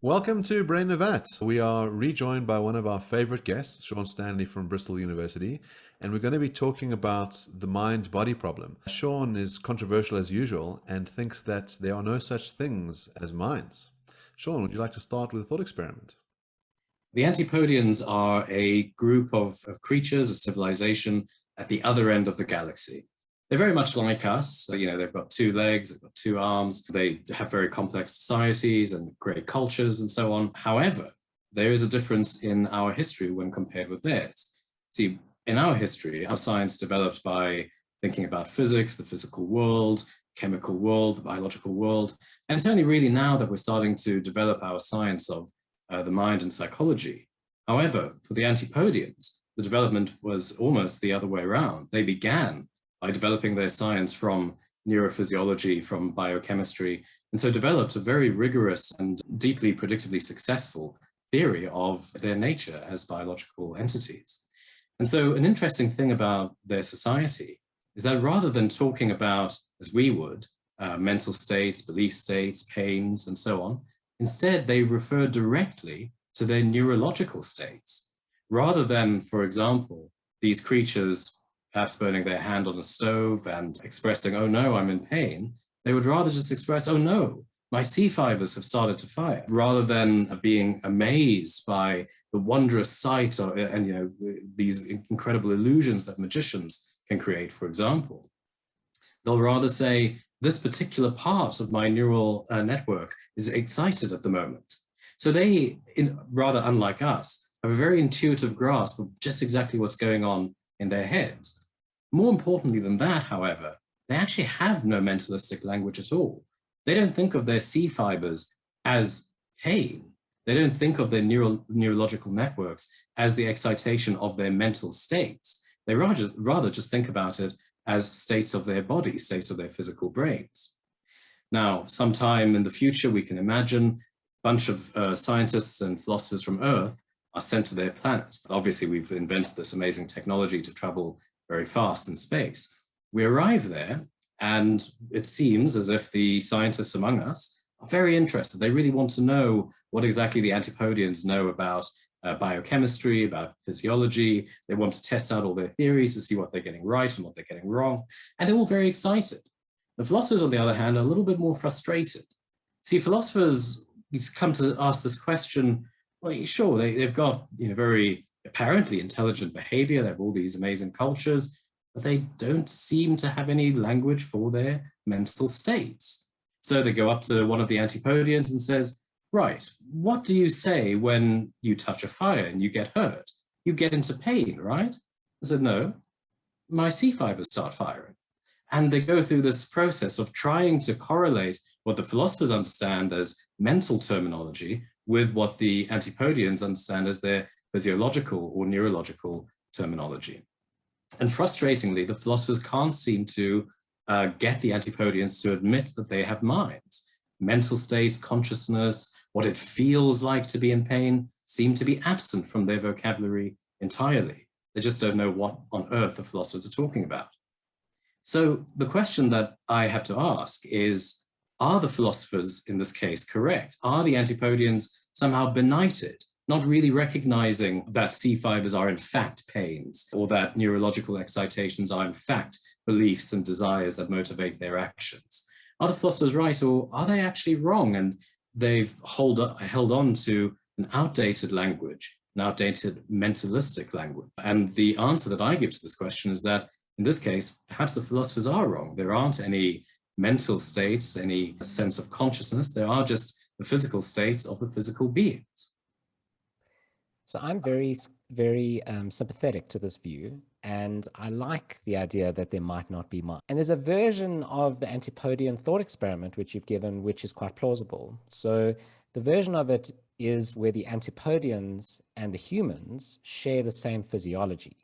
Welcome to Brain Navat. We are rejoined by one of our favorite guests, Shaun Stanley from Bristol University, and we're going to be talking about the mind-body problem. Shaun is controversial as usual and thinks that there are no such things as minds. Shaun, would you like to start with a thought experiment? The Antipodians are a group of creatures, a civilization at the other end of the galaxy. They're very much like us. They've got two legs, they've got two arms, they have very complex societies and great cultures and so on. However, there is a difference in our history when compared with theirs. See, in our history, our science developed by thinking about physics, the physical world, chemical world, the biological world. And it's only really now that we're starting to develop our science of the mind and psychology. However, for the Antipodians, the development was almost the other way around. They began by developing their science from neurophysiology, from biochemistry, and so developed a very rigorous and deeply predictably successful theory of their nature as biological entities. And so an interesting thing about their society is that rather than talking about, as we would, mental states, belief states, pains, and so on, instead they refer directly to their neurological states. Rather than, for example, these creatures perhaps burning their hand on a stove and expressing, oh no, I'm in pain, they would rather just express, oh no, my C fibers have started to fire, rather than being amazed by the wondrous sight and these incredible illusions that magicians can create, for example. They'll rather say, this particular part of my neural network is excited at the moment. So they, rather unlike us, have a very intuitive grasp of just exactly what's going on in their heads. More importantly than that, however, they actually have no mentalistic language at all. They don't think of their C fibers as pain. They don't think of their neurological networks as the excitation of their mental states. They rather just think about it as states of their body, states of their physical brains. Now, sometime in the future, we can imagine a bunch of scientists and philosophers from Earth are sent to their planet. Obviously, we've invented this amazing technology to travel very fast in space. We arrive there, and it seems as if the scientists among us are very interested. They really want to know what exactly the Antipodians know about biochemistry, about physiology. They want to test out all their theories to see what they're getting right and what they're getting wrong. And they're all very excited. The philosophers, on the other hand, are a little bit more frustrated. See, philosophers come to ask this question, well, sure, they've got very apparently intelligent behavior, they have all these amazing cultures, but they don't seem to have any language for their mental states. So they go up to one of the Antipodians and says, right, what do you say when you touch a fire and you get hurt? You get into pain, right? I said, no, my C fibers start firing. And they go through this process of trying to correlate what the philosophers understand as mental terminology with what the Antipodians understand as their physiological or neurological terminology. And frustratingly, the philosophers can't seem to get the Antipodians to admit that they have minds. Mental states, consciousness, what it feels like to be in pain seem to be absent from their vocabulary entirely. They just don't know what on earth the philosophers are talking about. So the question that I have to ask is, are the philosophers in this case correct? Are the Antipodians somehow benighted, not really recognizing that C fibers are in fact pains, or that neurological excitations are in fact beliefs and desires that motivate their actions? Are the philosophers right, or are they actually wrong? And they've held on to an outdated language, an outdated mentalistic language. And the answer that I give to this question is that in this case, perhaps the philosophers are wrong. There aren't any mental states, any sense of consciousness. There are just the physical states of the physical beings. So I'm very sympathetic to this view, and I like the idea that there might not be mind. And there's a version of the Antipodian thought experiment which you've given, which is quite plausible. So the version of it is where the Antipodians and the humans share the same physiology.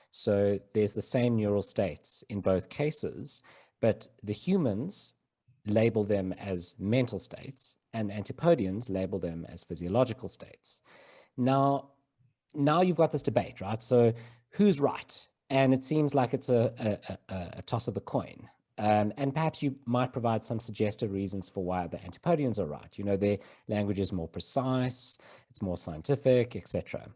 So there's the same neural states in both cases, but the humans label them as mental states, and the Antipodians label them as physiological states. Now you've got this debate, right? So who's right? And it seems like it's a toss of the coin. And perhaps you might provide some suggestive reasons for why the Antipodeans are right. Their language is more precise, it's more scientific, etc.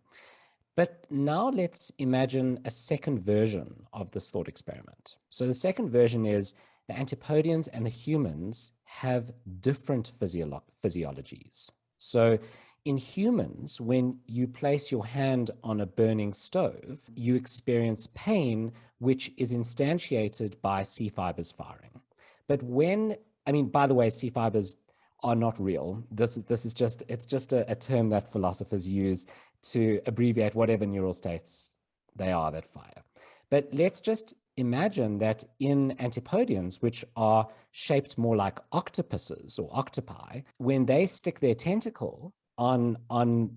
But now let's imagine a second version of this thought experiment. So the second version is the Antipodeans and the humans have different physiologies. So in humans, when you place your hand on a burning stove, you experience pain, which is instantiated by C fibers firing. But by the way, C fibers are not real. It's just a term that philosophers use to abbreviate whatever neural states they are that fire. But let's just imagine that in Antipodeans, which are shaped more like octopuses or octopi, when they stick their tentacle on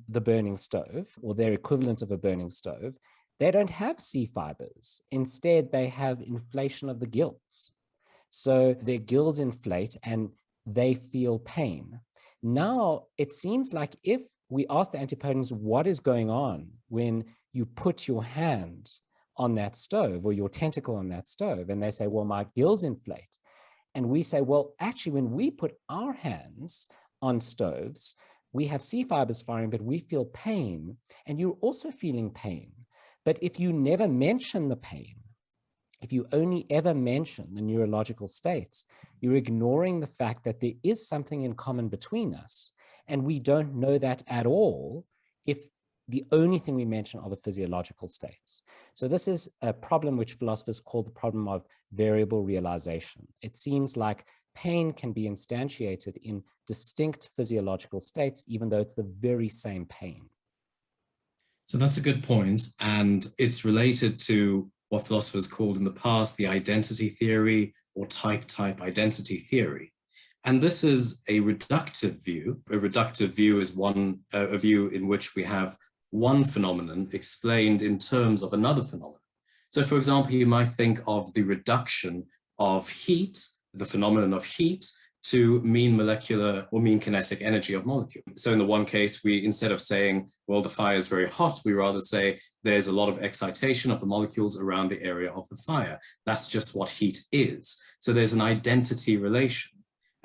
the burning stove, or their equivalent of a burning stove, they don't have C fibers. Instead, they have inflation of the gills. So their gills inflate and they feel pain. Now, it seems like if we ask the Antipodeans what is going on when you put your hand on that stove or your tentacle on that stove, and they say, well, my gills inflate. And we say, well, actually, when we put our hands on stoves, we have C fibers firing, but we feel pain, and you're also feeling pain. But if you never mention the pain, if you only ever mention the neurological states, you're ignoring the fact that there is something in common between us. And we don't know that at all if the only thing we mention are the physiological states. So this is a problem which philosophers call the problem of variable realization. It seems like pain can be instantiated in distinct physiological states, even though it's the very same pain. So that's a good point, and it's related to what philosophers called in the past the identity theory or type-type identity theory. And this is a reductive view. A reductive view is a view in which we have one phenomenon explained in terms of another phenomenon. So for example, you might think of the reduction of heat, the phenomenon of heat, to mean molecular or mean kinetic energy of molecules. So in the one case, we, instead of saying, well, the fire is very hot, we rather say there's a lot of excitation of the molecules around the area of the fire. That's just what heat is. So there's an identity relation.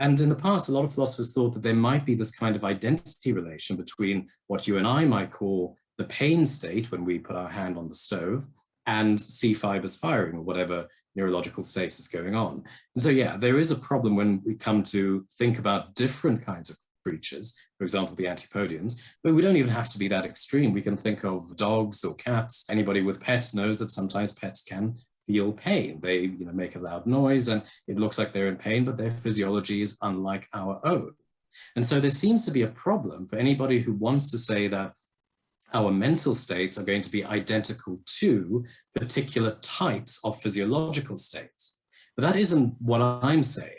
And in the past, a lot of philosophers thought that there might be this kind of identity relation between what you and I might call the pain state when we put our hand on the stove and C fibers firing or whatever neurological state is going on. And so, yeah, there is a problem when we come to think about different kinds of creatures, for example, the Antipodeans, but we don't even have to be that extreme. We can think of dogs or cats. Anybody with pets knows that sometimes pets can feel pain. They make a loud noise and it looks like they're in pain, but their physiology is unlike our own. And so there seems to be a problem for anybody who wants to say that our mental states are going to be identical to particular types of physiological states. But that isn't what I'm saying.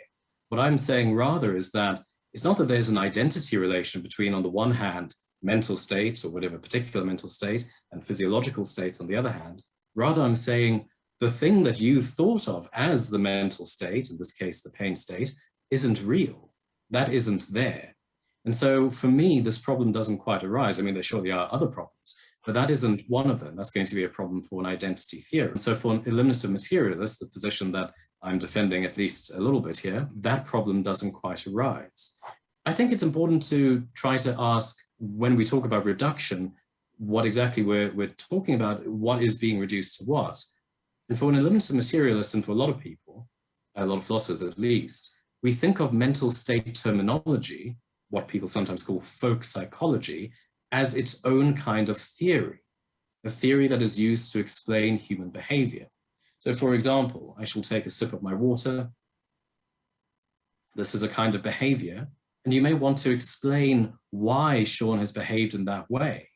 What I'm saying rather is that it's not that there's an identity relation between, on the one hand, mental states or whatever particular mental state and physiological states on the other hand. Rather, I'm saying the thing that you thought of as the mental state, in this case, the pain state, isn't real. That isn't there. And so for me, this problem doesn't quite arise. I mean, there surely are other problems, but that isn't one of them. That's going to be a problem for an identity theory. And so for an eliminative materialist, the position that I'm defending at least a little bit here, that problem doesn't quite arise. I think it's important to try to ask, when we talk about reduction, what exactly we're talking about, what is being reduced to what? And for an eliminative materialist, and for a lot of people, a lot of philosophers at least, we think of mental state terminology, what people sometimes call folk psychology, as its own kind of theory, a theory that is used to explain human behavior. So for example, I shall take a sip of my water. This is a kind of behavior, and you may want to explain why Shaun has behaved in that way.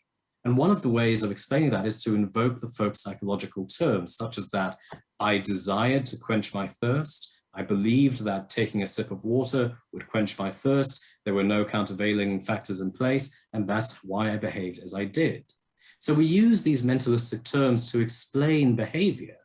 And one of the ways of explaining that is to invoke the folk psychological terms, such as that I desired to quench my thirst. I believed that taking a sip of water would quench my thirst. There were no countervailing factors in place, and that's why I behaved as I did. So we use these mentalistic terms to explain behavior.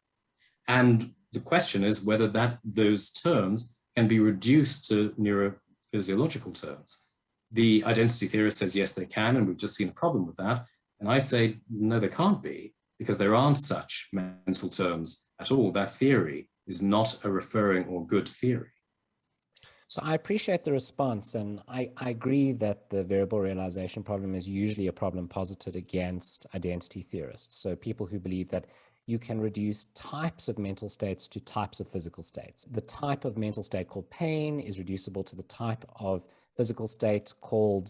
And the question is whether those terms can be reduced to neurophysiological terms. The identity theorist says, yes, they can, and we've just seen a problem with that. And I say, no, they can't be, because there aren't such mental terms at all. That theory is not a referring or good theory. So I appreciate the response, and I agree that the variable realization problem is usually a problem posited against identity theorists. So people who believe that you can reduce types of mental states to types of physical states. The type of mental state called pain is reducible to the type of physical state called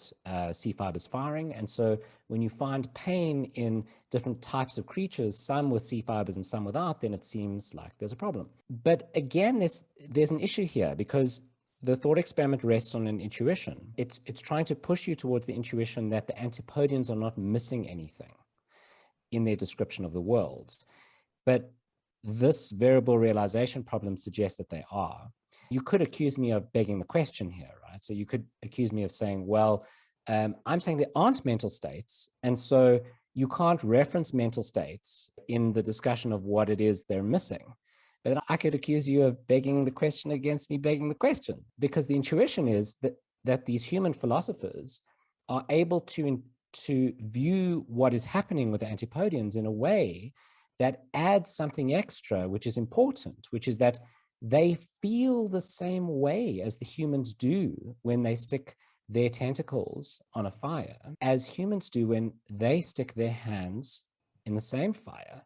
C fibers firing. And so when you find pain in different types of creatures, some with C fibers and some without, then it seems like there's a problem. But again, there's an issue here, because the thought experiment rests on an intuition. It's trying to push you towards the intuition that the Antipodeans are not missing anything in their description of the world. But this variable realization problem suggests that they are. You could accuse me of begging the question here, right? So you could accuse me of saying, well, I'm saying there aren't mental states, and so you can't reference mental states in the discussion of what it is they're missing. But I could accuse you of begging the question against me begging the question, because the intuition is that these human philosophers are able to view what is happening with the Antipodeans in a way that adds something extra, which is important, which is that they feel the same way as the humans do when they stick their tentacles on a fire, as humans do when they stick their hands in the same fire,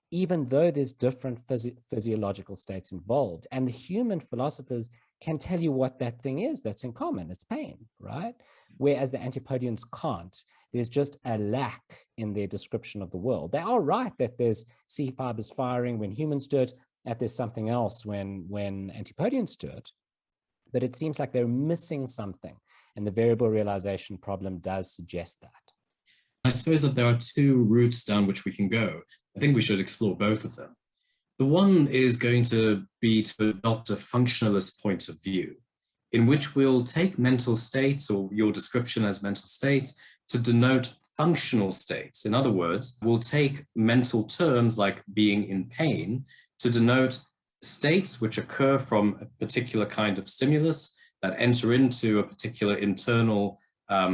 even though there's different physiological states involved. And the human philosophers can tell you what that thing is that's in common. It's pain, right? Whereas the Antipodeans can't. There's just a lack in their description of the world. They are right that there's C fibers firing when humans do it, that there's something else when Antipodeans do it. But it seems like they're missing something. And the variable realization problem does suggest that. I suppose that there are two routes down which we can go. I think we should explore both of them. The one is going to be to adopt a functionalist point of view, in which we'll take mental states, or your description as mental states, to denote functional states. In other words, we'll take mental terms like being in pain to denote states which occur from a particular kind of stimulus that enter into a particular internal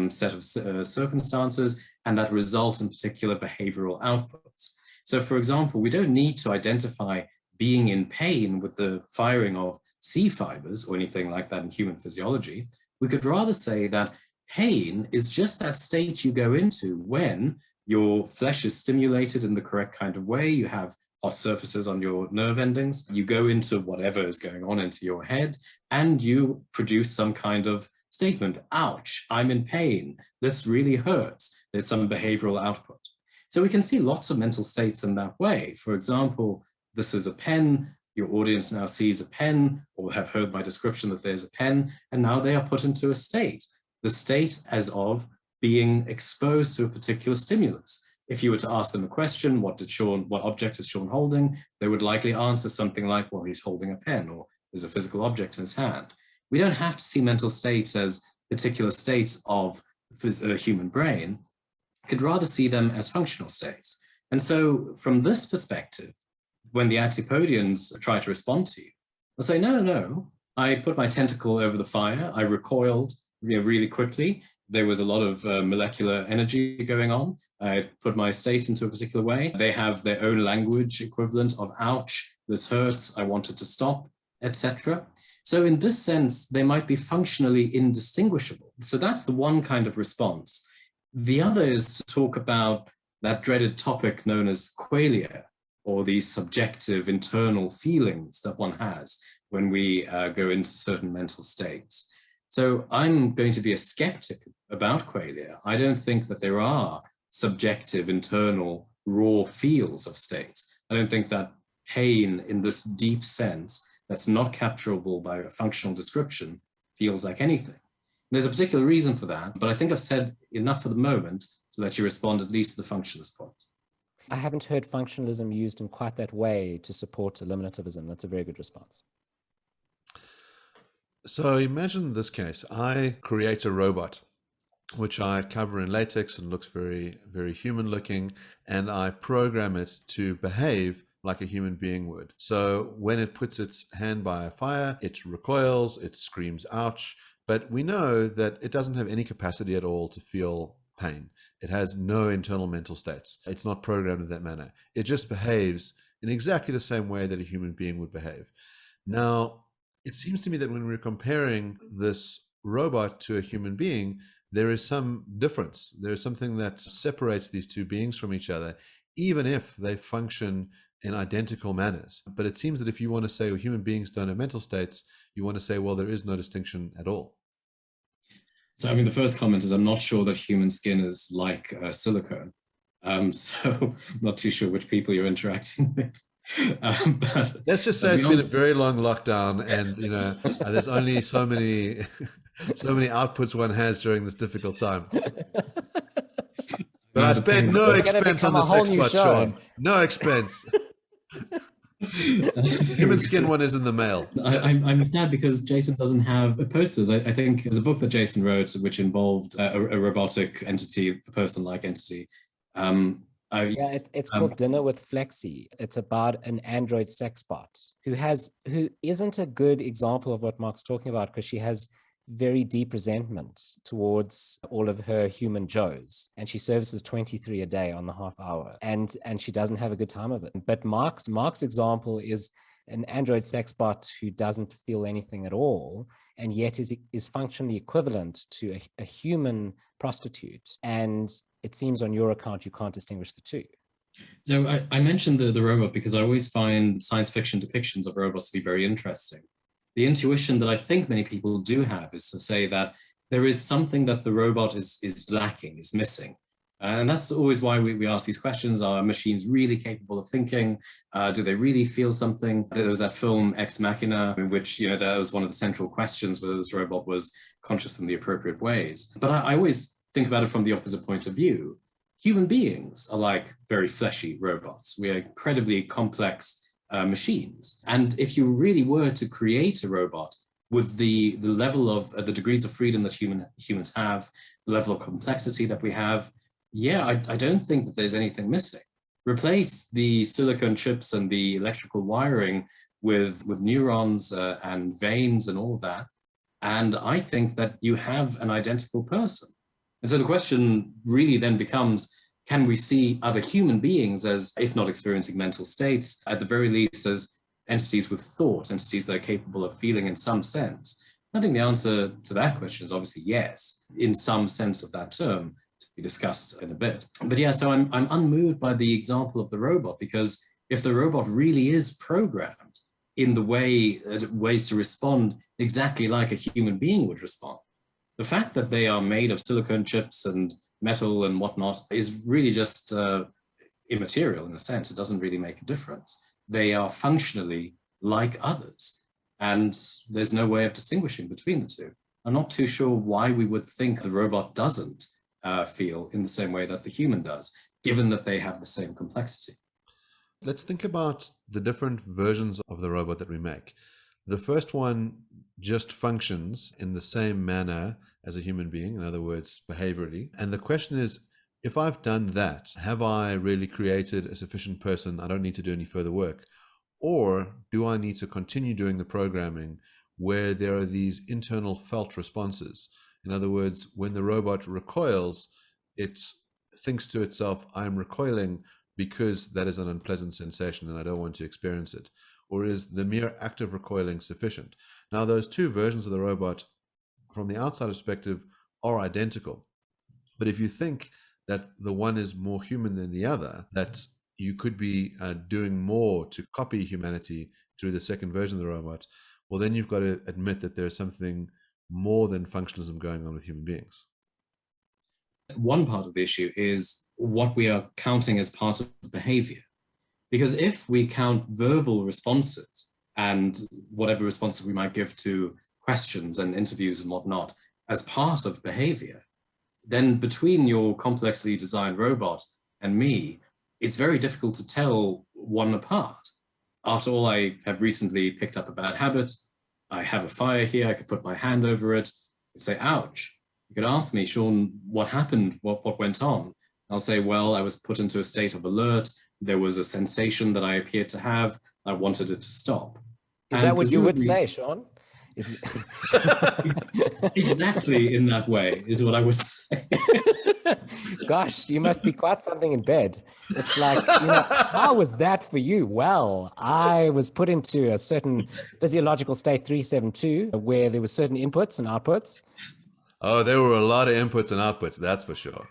set of circumstances and that result in particular behavioral outputs. So for example, we don't need to identify being in pain with the firing of C fibers or anything like that in human physiology. We could rather say that pain is just that state you go into when your flesh is stimulated in the correct kind of way, you have hot surfaces on your nerve endings, you go into whatever is going on into your head, and you produce some kind of statement, ouch, I'm in pain, this really hurts, there's some behavioral output. So we can see lots of mental states in that way. For example, this is a pen, your audience now sees a pen or have heard my description that there's a pen, and now they are put into a state, the state as of being exposed to a particular stimulus. If you were to ask them a question, what object is Shaun holding? They would likely answer something like, well, he's holding a pen, or there's a physical object in his hand. We don't have to see mental states as particular states of a human brain. We could rather see them as functional states. And so from this perspective, when the Antipodeans try to respond to you, they'll say, no, I put my tentacle over the fire, I recoiled really quickly, there was a lot of molecular energy going on, I put my state into a particular way. They have their own language equivalent of ouch, this hurts, I wanted to stop, etc. So in this sense, they might be functionally indistinguishable. So that's the one kind of response. The other is to talk about that dreaded topic known as qualia, or the subjective internal feelings that one has when we go into certain mental states. So I'm going to be a skeptic about qualia. I don't think that there are subjective, internal, raw feels of states. I don't think that pain in this deep sense that's not capturable by a functional description feels like anything. There's a particular reason for that, but I think I've said enough for the moment to let you respond at least to the functionalist point. I haven't heard functionalism used in quite that way to support eliminativism. That's a very good response. So imagine this case. I create a robot, which I cover in latex and looks very, very human looking, and I program it to behave like a human being would. So when it puts its hand by a fire, it recoils, it screams ouch, but we know that it doesn't have any capacity at all to feel pain. It has no internal mental states. It's not programmed in that manner. It just behaves in exactly the same way that a human being would behave. Now, it seems to me that when we're comparing this robot to a human being, there is some difference. There is something that separates these two beings from each other, even if they function in identical manners. But it seems that if you want to say, well, human beings don't have mental states, you want to say, well, there is no distinction at all. So, I mean, the first comment is I'm not sure that human skin is like silicone. So I'm not too sure which people you're interacting with. But let's just say it's been a very long lockdown, and there's only so many outputs one has during this difficult time. But I spent no expense on the sex bot, Shaun. No expense. Human skin one is in the mail. I'm sad because Jason doesn't have posters. I think there's a book that Jason wrote which involved a robotic entity, a person-like entity. It's called Dinner with Flexi. It's about an android sex bot who isn't a good example of what Mark's talking about, because she has very deep resentment towards all of her human joes, and she services 23 a day on the half hour, and she doesn't have a good time of it. But Mark's example is an android sex bot who doesn't feel anything at all, and yet is functionally equivalent to a human prostitute. And it seems on your account you can't distinguish the two. So I mentioned the robot because I always find science fiction depictions of robots to be very interesting. The intuition that I think many people do have is to say that there is something that the robot is lacking, is missing. And that's always why we ask these questions. Are machines really capable of thinking? Do they really feel something? There was that film Ex Machina, in which that was one of the central questions, whether this robot was conscious in the appropriate ways. But I always think about it from the opposite point of view. Human beings are like very fleshy robots. We are incredibly complex machines. And if you really were to create a robot with the level of the degrees of freedom that humans have, the level of complexity that we have, I don't think that there's anything missing. Replace the silicon chips and the electrical wiring with neurons and veins and all of that, and I think that you have an identical person. And so the question really then becomes, can we see other human beings as, if not experiencing mental states, at the very least as entities with thought, entities that are capable of feeling in some sense? I think the answer to that question is obviously yes, in some sense of that term, to be discussed in a bit. But so I'm unmoved by the example of the robot, because if the robot really is programmed in the ways to respond exactly like a human being would respond, the fact that they are made of silicone chips and metal and whatnot is really just immaterial in a sense. It doesn't really make a difference. They are functionally like others, and there's no way of distinguishing between the two. I'm not too sure why we would think the robot doesn't feel in the same way that the human does, given that they have the same complexity. Let's think about the different versions of the robot that we make. The first one just functions in the same manner as a human being, in other words, behaviorally. And the question is, if I've done that, have I really created a sufficient person? I don't need to do any further work. Or do I need to continue doing the programming where there are these internal felt responses? In other words, when the robot recoils, it thinks to itself, I'm recoiling because that is an unpleasant sensation and I don't want to experience it. Or is the mere act of recoiling sufficient? Now, those two versions of the robot, from the outside perspective, are identical. But if you think that the one is more human than the other, that you could be doing more to copy humanity through the second version of the robot, well, then you've got to admit that there's something more than functionalism going on with human beings. One part of the issue is what we are counting as part of behavior. Because if we count verbal responses and whatever responses we might give to questions and interviews and whatnot as part of behavior, then between your complexly designed robot and me, it's very difficult to tell one apart. After all, I have recently picked up a bad habit. I have a fire here. I could put my hand over it and say, ouch. You could ask me, Shaun, what happened? What went on? I'll say, well, I was put into a state of alert. There was a sensation that I appeared to have. I wanted it to stop. Is that what you would say, Shaun? Exactly in that way is what I would say. Gosh, you must be quite something in bed. It's like, how was that for you? Well, I was put into a certain physiological state 372 where there were certain inputs and outputs. Oh, there were a lot of inputs and outputs, that's for sure.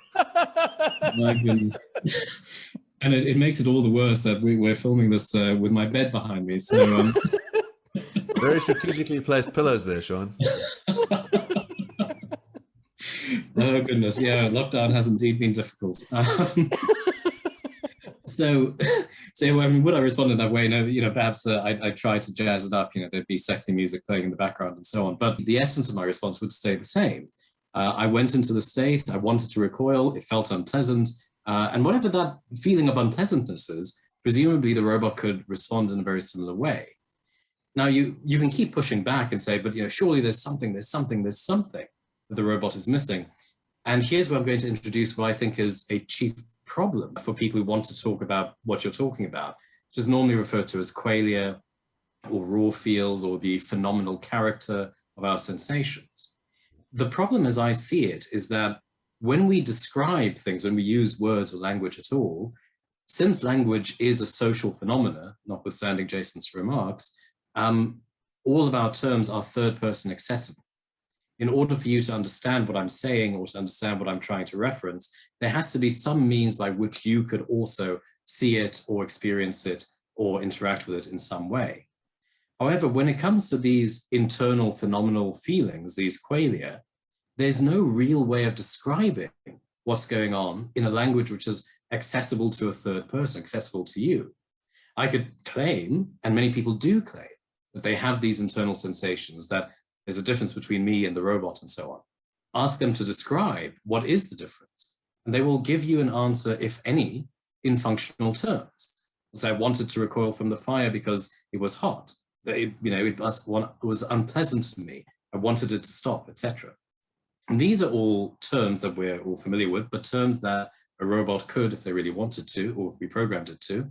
My goodness. And it makes it all the worse that we're filming this with my bed behind me. So, Very strategically placed pillows there, Shaun. oh goodness, yeah, lockdown has indeed been difficult. So, I mean, would I respond in that way? No, perhaps I try to jazz it up. There'd be sexy music playing in the background and so on. But the essence of my response would stay the same. I went into the state. I wanted to recoil. It felt unpleasant, and whatever that feeling of unpleasantness is, presumably the robot could respond in a very similar way. Now, you can keep pushing back and say, but surely there's something that the robot is missing. And here's where I'm going to introduce what I think is a chief problem for people who want to talk about what you're talking about, which is normally referred to as qualia or raw feels or the phenomenal character of our sensations. The problem as I see it is that when we describe things, when we use words or language at all, since language is a social phenomena, notwithstanding Jason's remarks, all of our terms are third person accessible. In order for you to understand what I'm saying or to understand what I'm trying to reference, there has to be some means by which you could also see it or experience it or interact with it in some way. However, when it comes to these internal phenomenal feelings, these qualia, there's no real way of describing what's going on in a language which is accessible to a third person, accessible to you. I could claim, and many people do claim, that they have these internal sensations, that there's a difference between me and the robot and so on. Ask them to describe what is the difference, and they will give you an answer, if any, in functional terms. So I wanted to recoil from the fire because it was hot. It was unpleasant to me. I wanted it to stop, etc. And these are all terms that we're all familiar with, but terms that a robot could, if they really wanted to, or if we programmed it to,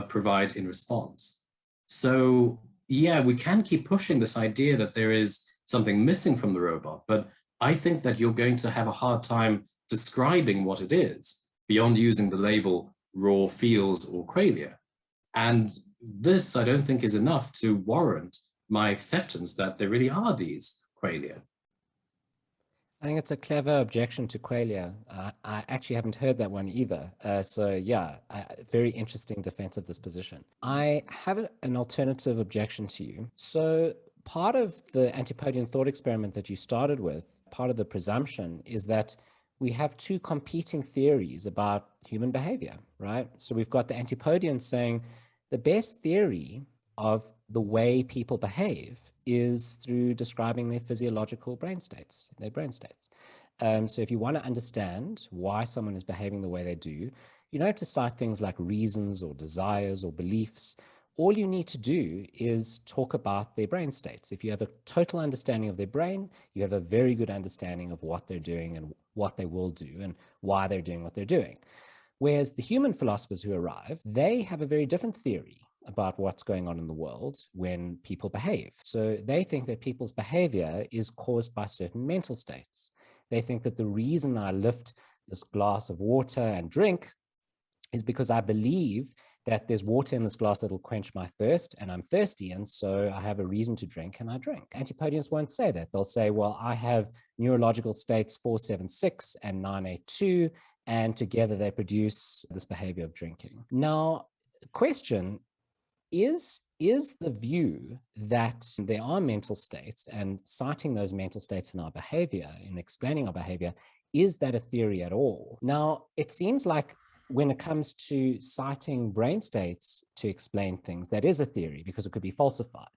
provide in response. So yeah, we can keep pushing this idea that there is something missing from the robot, but I think that you're going to have a hard time describing what it is beyond using the label raw feels or qualia. And this, I don't think, is enough to warrant my acceptance that there really are these qualia. I think it's a clever objection to qualia. I actually haven't heard that one either. So yeah, very interesting defense of this position. I have an alternative objection to you. So part of the Antipodean thought experiment that you started with, part of the presumption is that we have two competing theories about human behavior, right? So we've got the Antipodeans saying the best theory of the way people behave is through describing their physiological brain states, their brain states. So if you want to understand why someone is behaving the way they do, you don't have to cite things like reasons or desires or beliefs. All you need to do is talk about their brain states. If you have a total understanding of their brain, you have a very good understanding of what they're doing and what they will do and why they're doing what they're doing. Whereas the human philosophers who arrive, they have a very different theory about what's going on in the world when people behave. So they think that people's behavior is caused by certain mental states. They think that the reason I lift this glass of water and drink is because I believe that there's water in this glass that will quench my thirst, and I'm thirsty, and so I have a reason to drink, and I drink. Antipodeans won't say that. They'll say, well, I have neurological states 476 and 982, and together they produce this behavior of drinking. Now, question is the view that there are mental states, and citing those mental states in our behavior, in explaining our behavior, is that a theory at all? Now, it seems like when it comes to citing brain states to explain things, that is a theory because it could be falsified,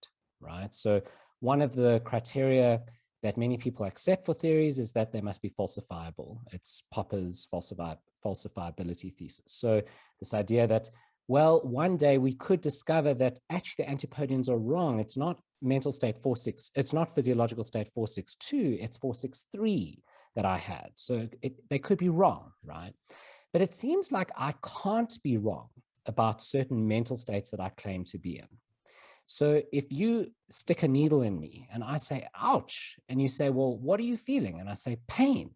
right? So one of the criteria that many people accept for theories is that they must be falsifiable. It's Popper's falsifiability thesis. So this idea that, well, one day we could discover that actually the Antipodeans are wrong. It's not mental state 46, it's not physiological state 462, it's 463 that I had. So they could be wrong, right? But it seems like I can't be wrong about certain mental states that I claim to be in. So if you stick a needle in me and I say, ouch, and you say, well, what are you feeling? And I say, pain.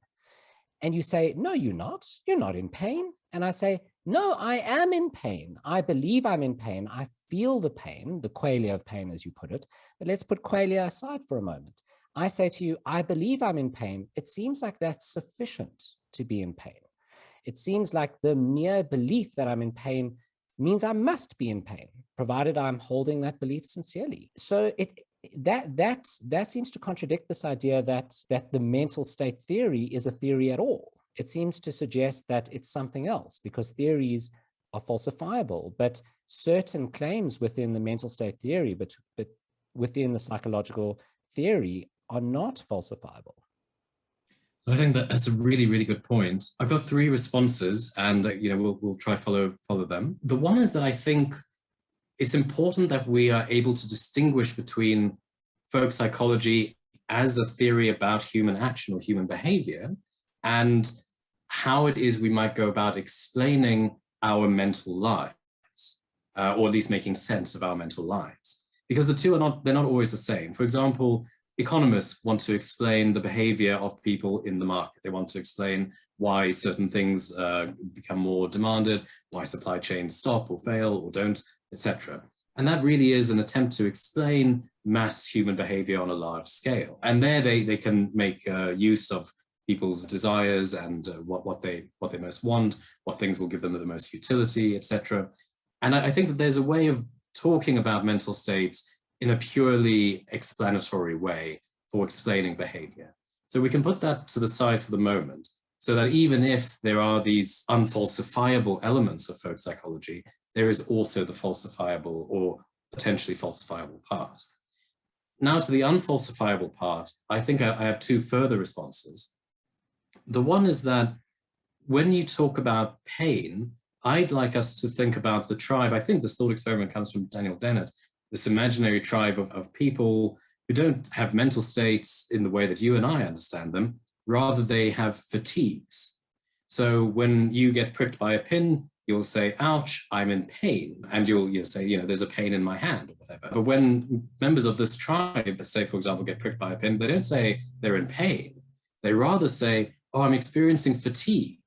And you say, no, you're not. You're not in pain. And I say, no, I am in pain. I believe I'm in pain. I feel the pain, the qualia of pain, as you put it. But let's put qualia aside for a moment. I say to you, I believe I'm in pain. It seems like that's sufficient to be in pain. It seems like the mere belief that I'm in pain means I must be in pain, provided I'm holding that belief sincerely. So that seems to contradict this idea that the mental state theory is a theory at all. It seems to suggest that it's something else, because theories are falsifiable, but certain claims within the mental state theory, but within the psychological theory, are not falsifiable. I think that's a really, really good point. I've got three responses, and we'll try follow them. The one is that I think it's important that we are able to distinguish between folk psychology as a theory about human action or human behavior, and how it is we might go about explaining our mental lives, or at least making sense of our mental lives. Because the two they're not always the same. For example, economists want to explain the behavior of people in the market. They want to explain why certain things become more demanded, why supply chains stop or fail or don't, etc. And that really is an attempt to explain mass human behavior on a large scale. And there they can make use of people's desires and what they most want, what things will give them the most utility, etc. And I think that there's a way of talking about mental states in a purely explanatory way for explaining behavior. So we can put that to the side for the moment, so that even if there are these unfalsifiable elements of folk psychology, there is also the falsifiable or potentially falsifiable part. Now to the unfalsifiable part, I think I have two further responses. The one is that when you talk about pain, I'd like us to think about the tribe. I think this thought experiment comes from Daniel Dennett, this imaginary tribe of people who don't have mental states in the way that you and I understand them. Rather, they have fatigues. So when you get pricked by a pin, you'll say, ouch, I'm in pain. And you'll say, there's a pain in my hand or whatever. But when members of this tribe, say, for example, get pricked by a pin, they don't say they're in pain. They rather say, oh, I'm experiencing fatigue.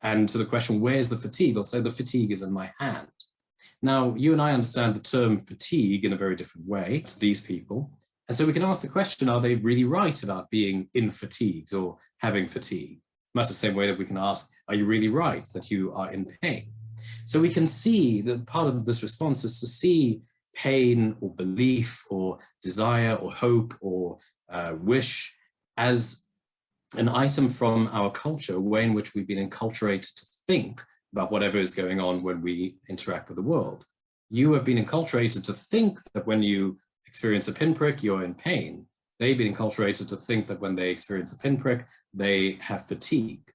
And to the question, where's the fatigue? They'll say the fatigue is in my hand. Now, you and I understand the term fatigue in a very different way to these people. And so we can ask the question, are they really right about being in fatigues or having fatigue? Much the same way that we can ask, are you really right that you are in pain? So we can see that part of this response is to see pain or belief or desire or hope or wish as an item from our culture, a way in which we've been enculturated to think about whatever is going on when we interact with the world. You have been enculturated to think that when you experience a pinprick, you're in pain. They've been enculturated to think that when they experience a pinprick, they have fatigue.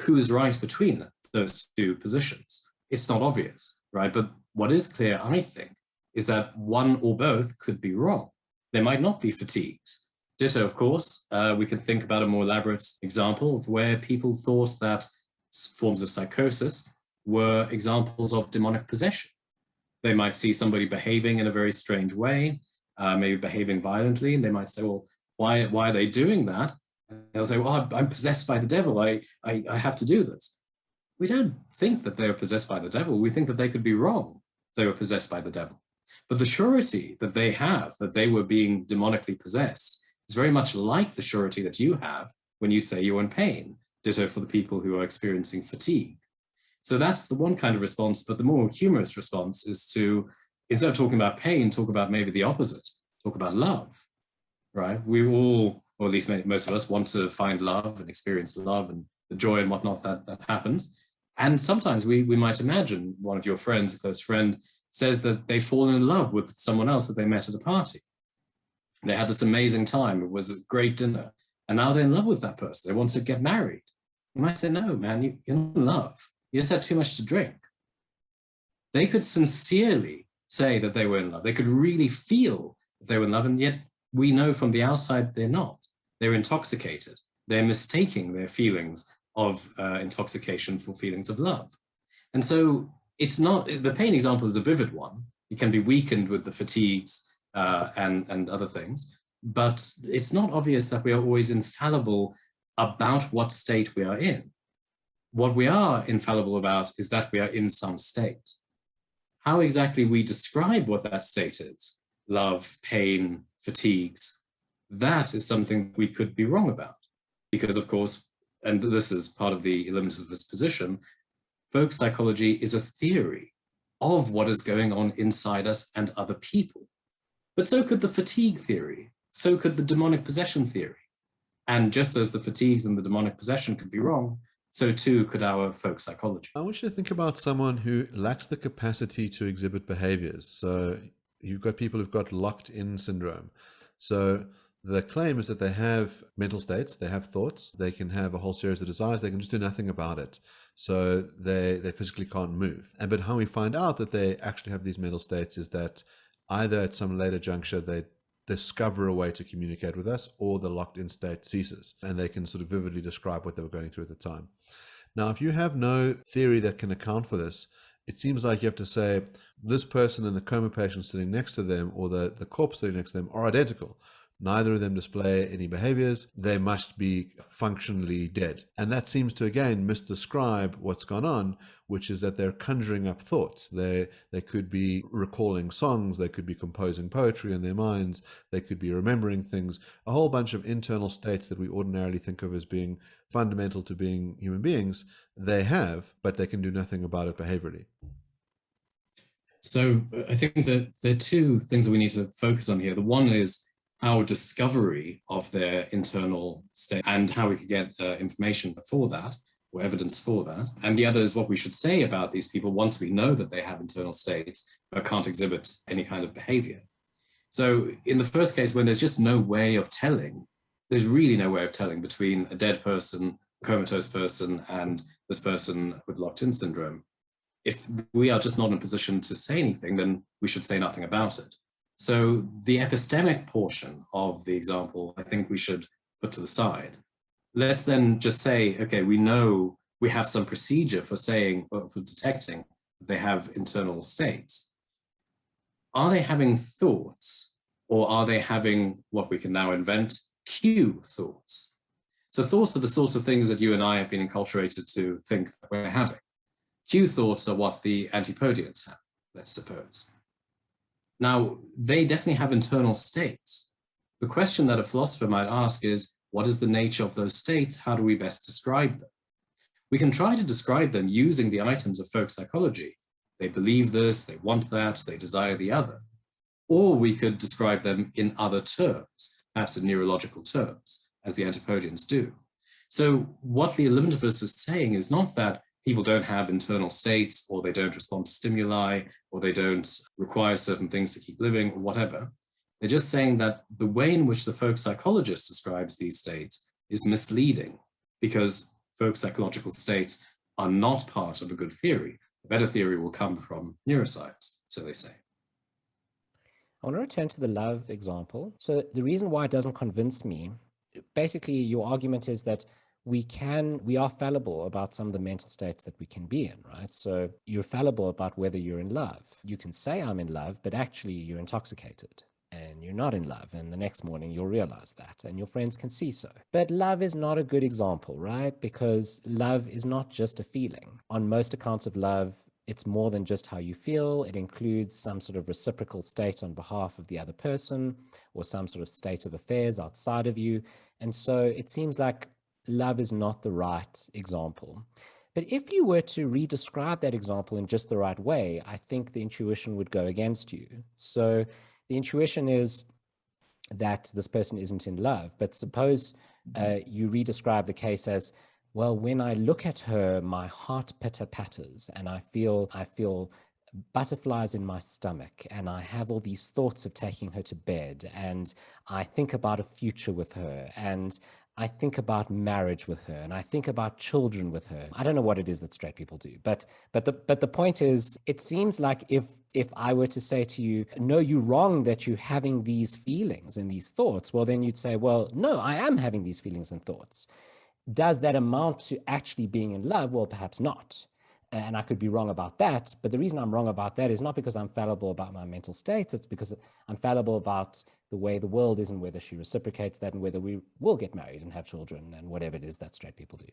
Who is right between those two positions? It's not obvious, right? But what is clear, I think, is that one or both could be wrong. There might not be fatigues. Ditto, of course, we can think about a more elaborate example of where people thought that forms of psychosis were examples of demonic possession. They might see somebody behaving in a very strange way, maybe behaving violently, and they might say, well, why are they doing that? And they'll say, well, I'm possessed by the devil. I have to do this. We don't think that they were possessed by the devil. We think that they could be wrong. They were possessed by the devil. But the surety that they have that they were being demonically possessed is very much like the surety that you have when you say you're in pain. Ditto for the people who are experiencing fatigue. So that's the one kind of response, but the more humorous response is to, instead of talking about pain, talk about maybe the opposite, talk about love, right? We all, or at least most of us, want to find love and experience love and the joy and whatnot that happens. And sometimes we might imagine one of your friends, a close friend, says that they've fallen in love with someone else that they met at a party. They had this amazing time. It was a great dinner. And now they're in love with that person. They want to get married. You might say, no, man, you're not in love. You just had too much to drink. They could sincerely say that they were in love. They could really feel that they were in love. And yet we know from the outside they're not. They're intoxicated. They're mistaking their feelings of intoxication for feelings of love. And so it's not, the pain example is a vivid one. It can be weakened with the fatigues and other things, but it's not obvious that we are always infallible about what state we are in. What we are infallible about is that we are in some state. How exactly we describe what that state is, love, pain, fatigues, that is something we could be wrong about. Because of course, and this is part of the eliminativist position, folk psychology is a theory of what is going on inside us and other people. But so could the fatigue theory, so could the demonic possession theory. And just as the fatigues and the demonic possession could be wrong, so too could our folk psychology. I want you to think about someone who lacks the capacity to exhibit behaviors. So you've got people who've got locked-in syndrome. So the claim is that they have mental states, they have thoughts, they can have a whole series of desires, they can just do nothing about it. So they physically can't move. But how we find out that they actually have these mental states is that either at some later juncture they discover a way to communicate with us, or the locked-in state ceases, and they can sort of vividly describe what they were going through at the time. Now, if you have no theory that can account for this, it seems like you have to say this person and the coma patient sitting next to them, or the corpse sitting next to them, are identical. Neither of them display any behaviors. They must be functionally dead. And that seems to, again, misdescribe what's gone on, which is that they're conjuring up thoughts. They could be recalling songs. They could be composing poetry in their minds. They could be remembering things. A whole bunch of internal states that we ordinarily think of as being fundamental to being human beings, they have, but they can do nothing about it behaviorally. So I think that there are two things that we need to focus on here. The one is our discovery of their internal state and how we could get information for that, or evidence for that. And the other is what we should say about these people once we know that they have internal states but can't exhibit any kind of behavior. So in the first case, when there's just no way of telling, there's really no way of telling between a dead person, a comatose person, and this person with locked-in syndrome. If we are just not in a position to say anything, then we should say nothing about it. So the epistemic portion of the example, I think we should put to the side. Let's then just say, okay, we know we have some procedure for saying, or for detecting that they have internal states. Are they having thoughts, or are they having what we can now invent, cue thoughts? So thoughts are the sorts of things that you and I have been enculturated to think that we're having. Cue thoughts are what the Antipodians have, let's suppose. Now, they definitely have internal states. The question that a philosopher might ask is, what is the nature of those states? How do we best describe them? We can try to describe them using the items of folk psychology. They believe this, they want that, they desire the other. Or we could describe them in other terms, perhaps in neurological terms, as the Antipodians do. So what the eliminativist is saying is not that people don't have internal states, or they don't respond to stimuli, or they don't require certain things to keep living, or whatever. They're just saying that the way in which the folk psychologist describes these states is misleading, because folk psychological states are not part of a good theory. A better theory will come from neuroscience, so they say. I want to return to the love example. So the reason why it doesn't convince me, basically your argument is that we are fallible about some of the mental states that we can be in, right? So you're fallible about whether you're in love. You can say I'm in love, but actually you're intoxicated and you're not in love. And the next morning you'll realize that, and your friends can see so. But love is not a good example, right? Because love is not just a feeling. On most accounts of love, it's more than just how you feel. It includes some sort of reciprocal state on behalf of the other person, or some sort of state of affairs outside of you. And so it seems like love is not the right example. But if you were to redescribe that example in just the right way, I think the intuition would go against you. So the intuition is that this person isn't in love. But suppose you redescribe the case as, well, when I look at her, my heart pitter-patters, and I feel butterflies in my stomach, and I have all these thoughts of taking her to bed, and I think about a future with her, and I think about marriage with her, and I think about children with her. I don't know what it is that straight people do, but the point is, it seems like if I were to say to you, no, you're wrong that you're having these feelings and these thoughts, well, then you'd say, well, no, I am having these feelings and thoughts. Does that amount to actually being in love? Well, perhaps not. And I could be wrong about that. But the reason I'm wrong about that is not because I'm fallible about my mental states. It's because I'm fallible about the way the world is and whether she reciprocates that and whether we will get married and have children and whatever it is that straight people do.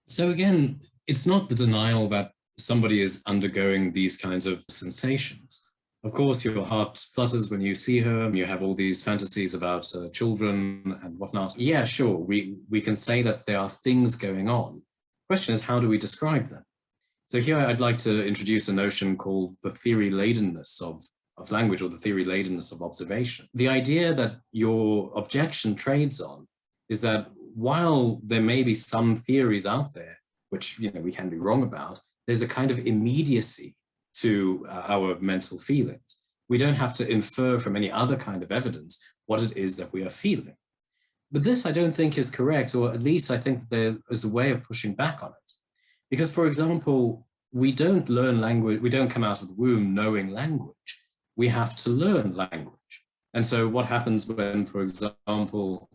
So again, it's not the denial that somebody is undergoing these kinds of sensations. Of course, your heart flutters when you see her. You have all these fantasies about children and whatnot. Yeah, sure, we can say that there are things going on. The question is, how do we describe them? So here I'd like to introduce a notion called the theory-ladenness of language, or the theory-ladenness of observation. The idea that your objection trades on is that while there may be some theories out there, which we can be wrong about, there's a kind of immediacy to our mental feelings. We don't have to infer from any other kind of evidence what it is that we are feeling. But this I don't think is correct, or at least I think there is a way of pushing back on it. Because, for example, we don't learn language, we don't come out of the womb knowing language. We have to learn language. And so what happens when, for example,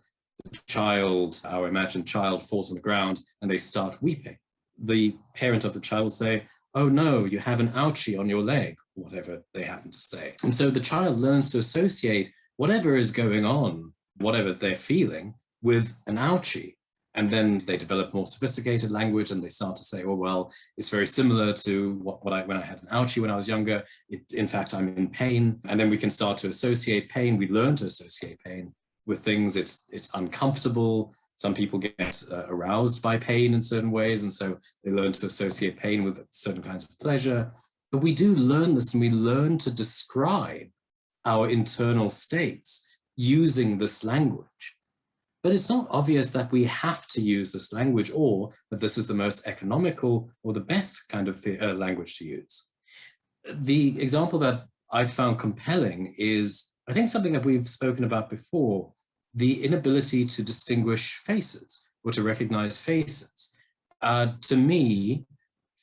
the child, our imagined child, falls on the ground and they start weeping? The parent of the child will say, "Oh no, you have an ouchie on your leg," whatever they happen to say. And so the child learns to associate whatever is going on, whatever they're feeling, with an ouchie. And then they develop more sophisticated language and they start to say, "Oh, well, it's very similar to when I had an ouchie when I was younger. In fact, I'm in pain." And then we can start to associate pain. We learn to associate pain with things. It's uncomfortable. Some people get aroused by pain in certain ways, and so they learn to associate pain with certain kinds of pleasure. But we do learn this, and we learn to describe our internal states using this language. But it's not obvious that we have to use this language, or that this is the most economical or the best kind of language to use. The example that I found compelling is, I think, something that we've spoken about before: the inability to distinguish faces or to recognize faces. To me,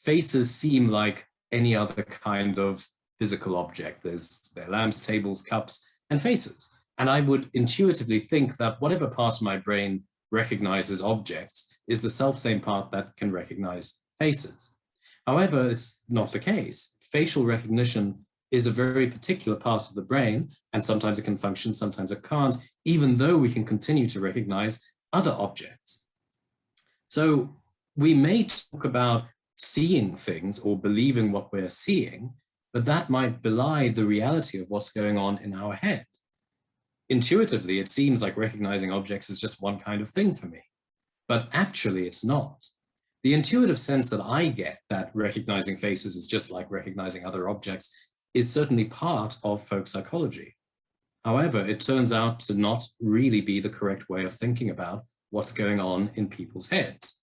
faces seem like any other kind of physical object. There are lamps, tables, cups, and faces. And I would intuitively think that whatever part of my brain recognizes objects is the self-same part that can recognize faces. However, it's not the case. Facial recognition is a very particular part of the brain, and sometimes it can function, sometimes it can't, even though we can continue to recognize other objects. So we may talk about seeing things or believing what we're seeing, but that might belie the reality of what's going on in our head. Intuitively, it seems like recognizing objects is just one kind of thing for me, but actually it's not. The intuitive sense that I get that recognizing faces is just like recognizing other objects is certainly part of folk psychology. However, it turns out to not really be the correct way of thinking about what's going on in people's heads.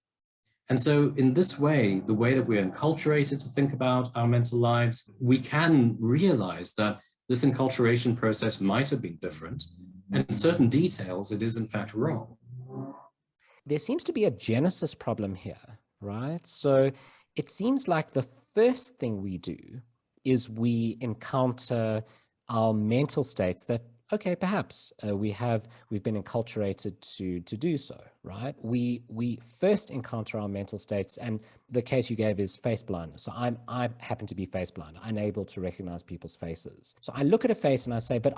And so in this way, the way that we're enculturated to think about our mental lives, we can realize that this enculturation process might have been different, and in certain details, it is in fact wrong. There seems to be a genesis problem here, right? So it seems like the first thing we do is we encounter our mental states that, okay, perhaps we've been enculturated to do so, right? We first encounter our mental states, and the case you gave is face blindness. So I happen to be face blind, unable to recognize people's faces. So I look at a face and I say, but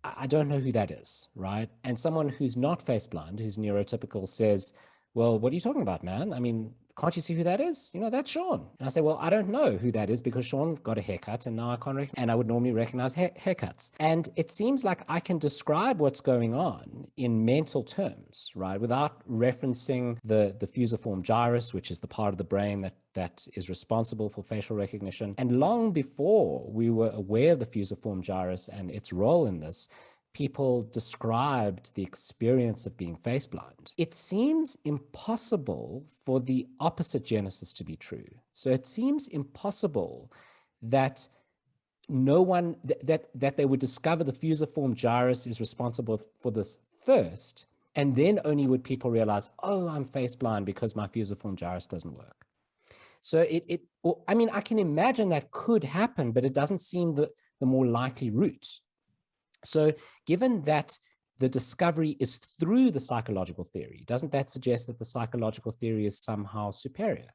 I don't know who that is, right? And someone who's not face blind, who's neurotypical, says, "Well, what are you talking about, man? I mean, can't you see who that is? That's Shaun." And I say, "Well, I don't know who that is because Shaun got a haircut and now I can't recognize, and I would normally recognize haircuts." And it seems like I can describe what's going on in mental terms, right? Without referencing the fusiform gyrus, which is the part of the brain that is responsible for facial recognition. And long before we were aware of the fusiform gyrus and its role in this, people described the experience of being face blind. It seems impossible for the opposite genesis to be true. So it seems impossible that no one, that they would discover the fusiform gyrus is responsible for this first, and then only would people realize, "Oh, I'm face blind because my fusiform gyrus doesn't work." So I can imagine that could happen, but it doesn't seem the more likely route. So given that the discovery is through the psychological theory, doesn't that suggest that the psychological theory is somehow superior?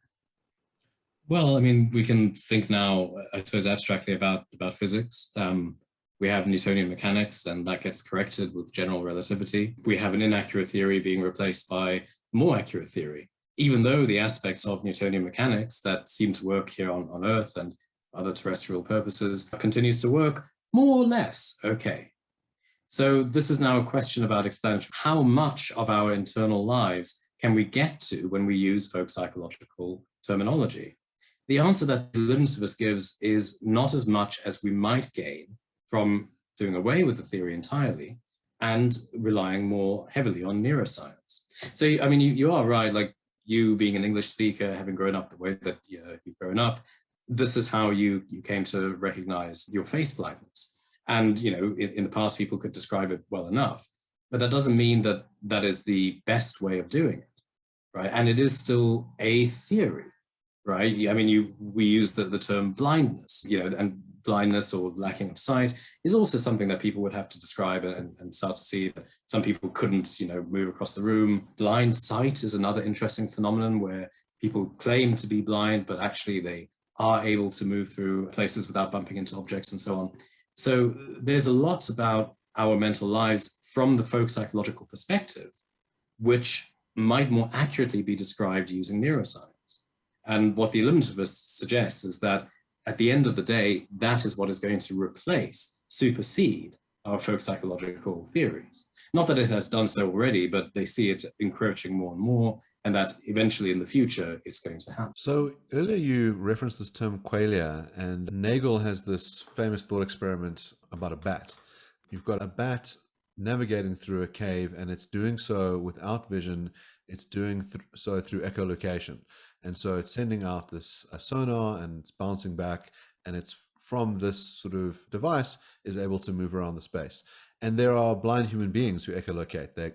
Well, I mean, we can think now, I suppose, abstractly about physics. We have Newtonian mechanics, and that gets corrected with general relativity. We have an inaccurate theory being replaced by more accurate theory, even though the aspects of Newtonian mechanics that seem to work here on Earth and other terrestrial purposes continues to work more or less okay. So this is now a question about explanation. How much of our internal lives can we get to when we use folk psychological terminology? The answer that Lindisfarne gives is not as much as we might gain from doing away with the theory entirely and relying more heavily on neuroscience. So, I mean, you are right, like you being an English speaker, having grown up the way that you've grown up, this is how you came to recognize your face blindness. And, in the past, people could describe it well enough, but that doesn't mean that that is the best way of doing it, right? And it is still a theory. Right? I mean, we use the term blindness, and blindness or lacking of sight is also something that people would have to describe and start to see that some people couldn't, move across the room. Blind sight is another interesting phenomenon where people claim to be blind, but actually they are able to move through places without bumping into objects and so on. So there's a lot about our mental lives from the folk psychological perspective, which might more accurately be described using neuroscience. And what the eliminativist suggests is that at the end of the day, that is what is going to replace, supersede our folk psychological theories. Not that it has done so already, but they see it encroaching more and more, and that eventually in the future, it's going to happen. So earlier you referenced this term qualia, and Nagel has this famous thought experiment about a bat. You've got a bat navigating through a cave, and it's doing so without vision. It's doing so through echolocation. And so it's sending out this sonar, and it's bouncing back, and it's from this sort of device is able to move around the space. And there are blind human beings who echolocate. They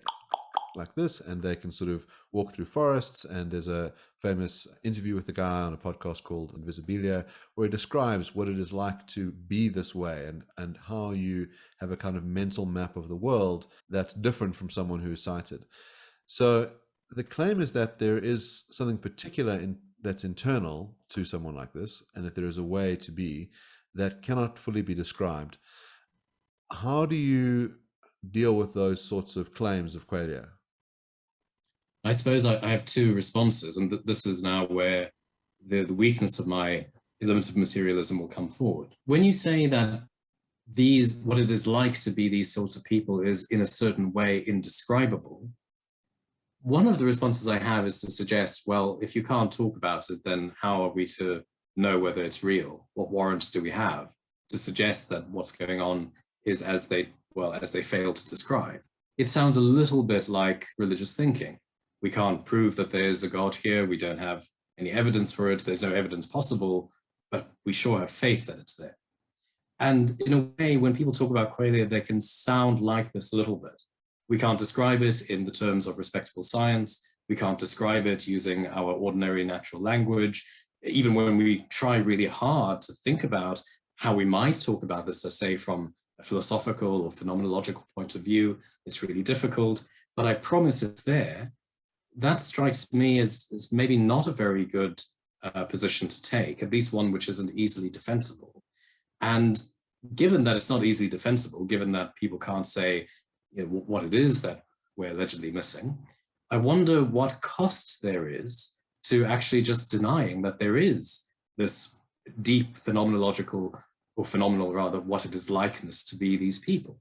like this, and they can sort of walk through forests. And there's a famous interview with a guy on a podcast called Invisibilia, where he describes what it is like to be this way, and how you have a kind of mental map of the world that's different from someone who is sighted. So the claim is that there is something particular that's internal to someone like this, and that there is a way to be that cannot fully be described. How do you deal with those sorts of claims of qualia? I suppose I have two responses, and this is now where the weakness of my eliminative materialism will come forward. When you say that what it is like to be these sorts of people is in a certain way indescribable, one of the responses I have is to suggest, well, if you can't talk about it, then how are we to know whether it's real? What warrants do we have to suggest that what's going on is as they fail to describe? It sounds a little bit like religious thinking. We can't prove that there's a God here. We don't have any evidence for it. There's no evidence possible, but we sure have faith that it's there. And in a way, when people talk about qualia, they can sound like this a little bit. We can't describe it in the terms of respectable science. We can't describe it using our ordinary natural language. Even when we try really hard to think about how we might talk about this, let's say from a philosophical or phenomenological point of view, it's really difficult, but I promise it's there. That strikes me as maybe not a very good position to take, at least one which isn't easily defensible. And given that it's not easily defensible, given that people can't say what it is that we're allegedly missing, I wonder what cost there is to actually just denying that there is this deep phenomenological, or phenomenal rather, what it is likeness to be these people.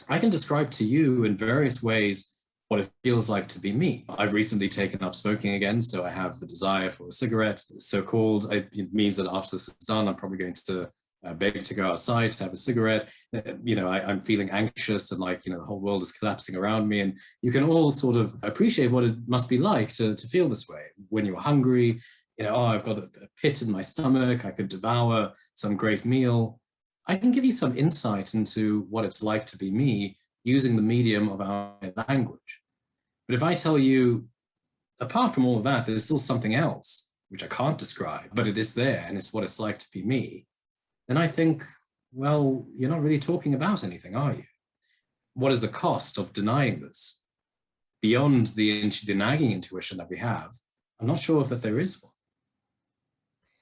I can describe to you in various ways what it feels like to be me. I've recently taken up smoking again, so I have the desire for a cigarette, so-called. It means that after this is done, I'm probably going to beg to go outside to have a cigarette. I'm feeling anxious, and the whole world is collapsing around me. And you can all sort of appreciate what it must be like to feel this way. When you're hungry, I've got a pit in my stomach, I could devour some great meal. I can give you some insight into what it's like to be me using the medium of our language. But if I tell you, apart from all of that, there's still something else, which I can't describe, but it is there, and it's what it's like to be me, then I think, well, you're not really talking about anything, are you? What is the cost of denying this? Beyond the nagging intuition that we have, I'm not sure if that there is one.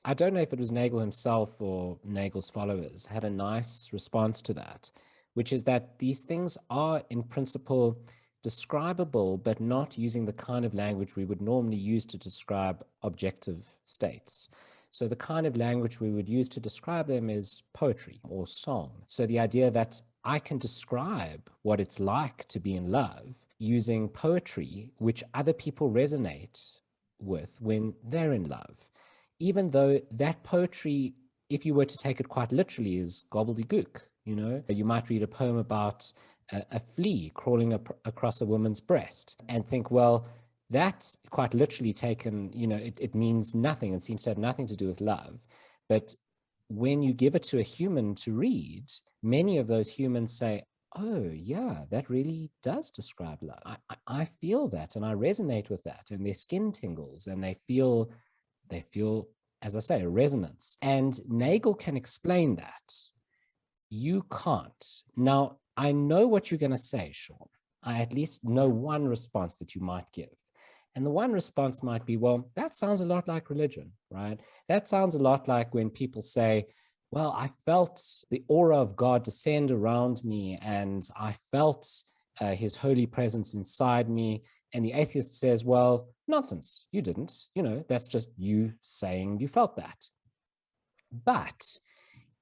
I don't know if it was Nagel himself or Nagel's followers had a nice response to that, which is that these things are in principle describable, but not using the kind of language we would normally use to describe objective states. So the kind of language we would use to describe them is poetry or song. So the idea that I can describe what it's like to be in love using poetry, which other people resonate with when they're in love, even though that poetry, if you were to take it quite literally, is gobbledygook. You know, you might read a poem about a flea crawling across a woman's breast and think, well, that's quite literally taken, you know, it means nothing and seems to have nothing to do with love. But when you give it to a human to read, many of those humans say, oh, yeah, that really does describe love. I feel that and I resonate with that, and their skin tingles and they feel, as I say, a resonance. And Nagel can explain that. You can't. Now, I know what you're going to say, Shaun. I at least know one response that you might give. And the one response might be, well, that sounds a lot like religion, right? That sounds a lot like when people say, well, I felt the aura of God descend around me and I felt his holy presence inside me. And the atheist says, well, nonsense, you didn't. You know, that's just you saying you felt that. But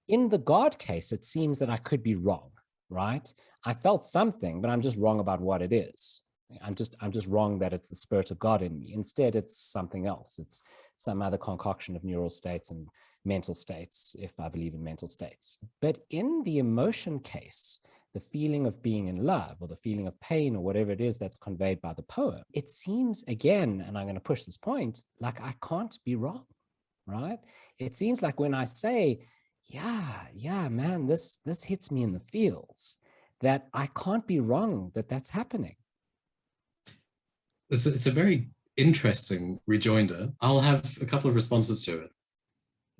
in the God case, it seems that I could be wrong, right? I felt something, but I'm just wrong about what it is. I'm just wrong that it's the Spirit of God in me. Instead, it's something else. It's some other concoction of neural states and mental states, if I believe in mental states. But in the emotion case, the feeling of being in love or the feeling of pain or whatever it is that's conveyed by the poem, it seems, again, and I'm going to push this point, like I can't be wrong, right? It seems like when I say, yeah, man, this hits me in the feels, that I can't be wrong that that's happening. It's a very interesting rejoinder. I'll have a couple of responses to it.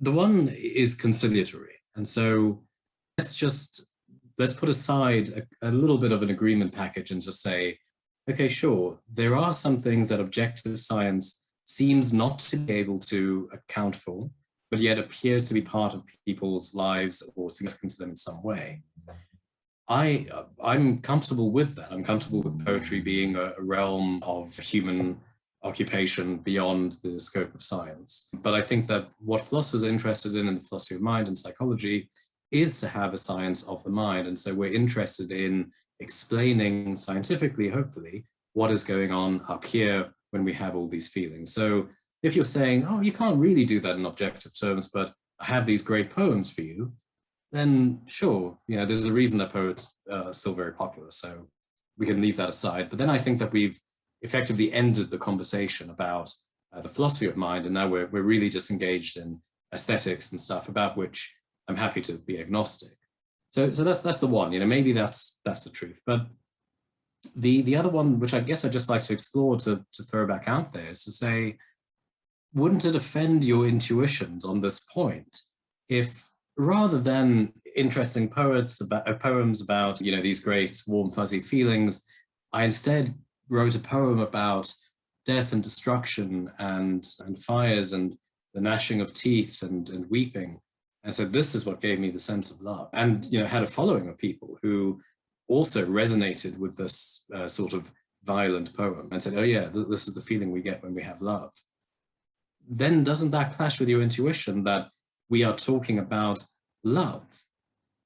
The one is conciliatory. And so let's put aside a little bit of an agreement package and just say, okay, sure, there are some things that objective science seems not to be able to account for, but yet appears to be part of people's lives or significant to them in some way. I'm comfortable with that. I'm comfortable with poetry being a realm of human occupation beyond the scope of science. But I think that what philosophers are interested in the philosophy of mind and psychology is to have a science of the mind. And so we're interested in explaining scientifically, hopefully, what is going on up here when we have all these feelings. So if you're saying, oh, you can't really do that in objective terms, but I have these great poems for you, then sure, you know, there's a reason that poets are still very popular. So we can leave that aside. But then I think that we've effectively ended the conversation about the philosophy of mind, and now we're really just engaged in aesthetics and stuff about which I'm happy to be agnostic. So that's the one. You know, maybe that's the truth. But the other one, which I guess I'd just like to explore to throw back out there, is to say, wouldn't it offend your intuitions on this point if, rather than interesting poems about, you know, these great warm fuzzy feelings, I instead wrote a poem about death and destruction and fires and the gnashing of teeth and weeping, and said this is what gave me the sense of love, and, you know, had a following of people who also resonated with this sort of violent poem and said, oh yeah, this is the feeling we get when we have love. Then doesn't that clash with your intuition that we are talking about love?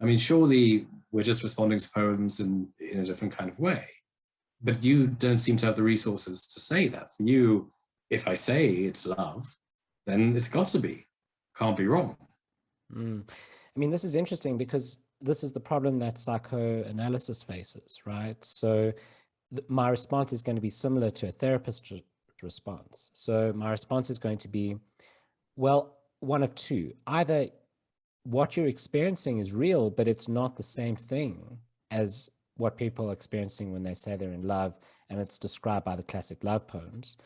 I mean, surely we're just responding to poems in a different kind of way. But you don't seem to have the resources to say that. For you, if I say it's love, then it's got to be. Can't be wrong. I mean, this is interesting because this is the problem that psychoanalysis faces, right? So my response is going to be similar to a therapist's response. So my response is going to be, well, one of two. Either what you're experiencing is real, but it's not the same thing as what people are experiencing when they say they're in love, and it's described by the classic love poems,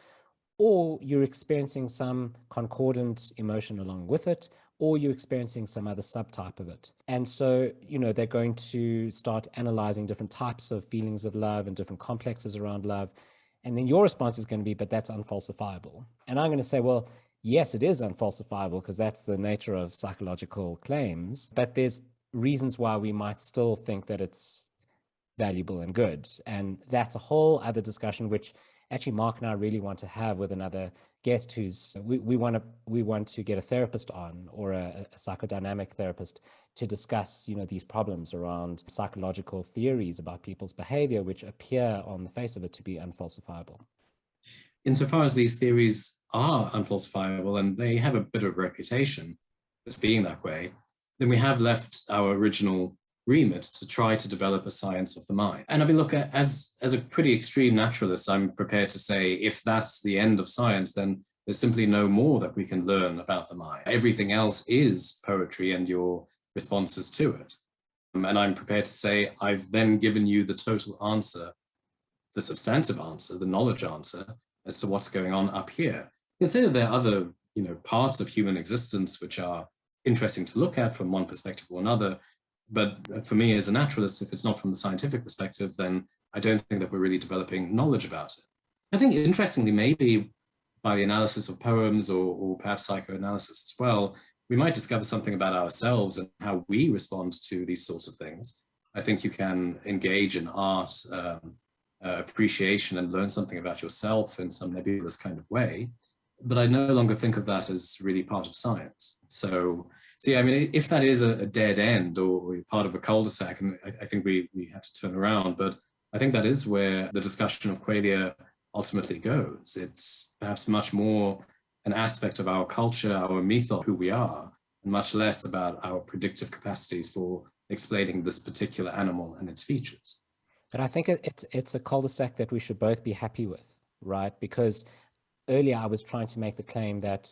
or you're experiencing some concordant emotion along with it, or you're experiencing some other subtype of it. And so, you know, they're going to start analyzing different types of feelings of love and different complexes around love. And then your response is going to be, but that's unfalsifiable. And I'm going to say, well, yes, it is unfalsifiable because that's the nature of psychological claims, but there's reasons why we might still think that it's valuable and good. And that's a whole other discussion, which actually Mark and I really want to have with another guest who's we want to get a therapist on, or a psychodynamic therapist, to discuss, these problems around psychological theories about people's behavior, which appear on the face of it to be unfalsifiable. Insofar as these theories are unfalsifiable and they have a bit of reputation as being that way, then we have left our original remit to try to develop a science of the mind. And I mean, look, as a pretty extreme naturalist, I'm prepared to say if that's the end of science, then there's simply no more that we can learn about the mind. Everything else is poetry and your responses to it. And I'm prepared to say I've then given you the total answer, the substantive answer, the knowledge answer as to what's going on up here. Consider there are other, parts of human existence which are interesting to look at from one perspective or another. But for me as a naturalist, if it's not from the scientific perspective, then I don't think that we're really developing knowledge about it. I think interestingly, maybe by the analysis of poems or perhaps psychoanalysis as well, we might discover something about ourselves and how we respond to these sorts of things. I think you can engage in art, appreciation, and learn something about yourself in some nebulous kind of way. But I no longer think of that as really part of science. So yeah, I mean, if that is a dead end or part of a cul-de-sac, and I think we have to turn around, but I think that is where the discussion of qualia ultimately goes. It's perhaps much more an aspect of our culture, our mythos, who we are, and much less about our predictive capacities for explaining this particular animal and its features. But I think it's a cul-de-sac that we should both be happy with, right? Because earlier I was trying to make the claim that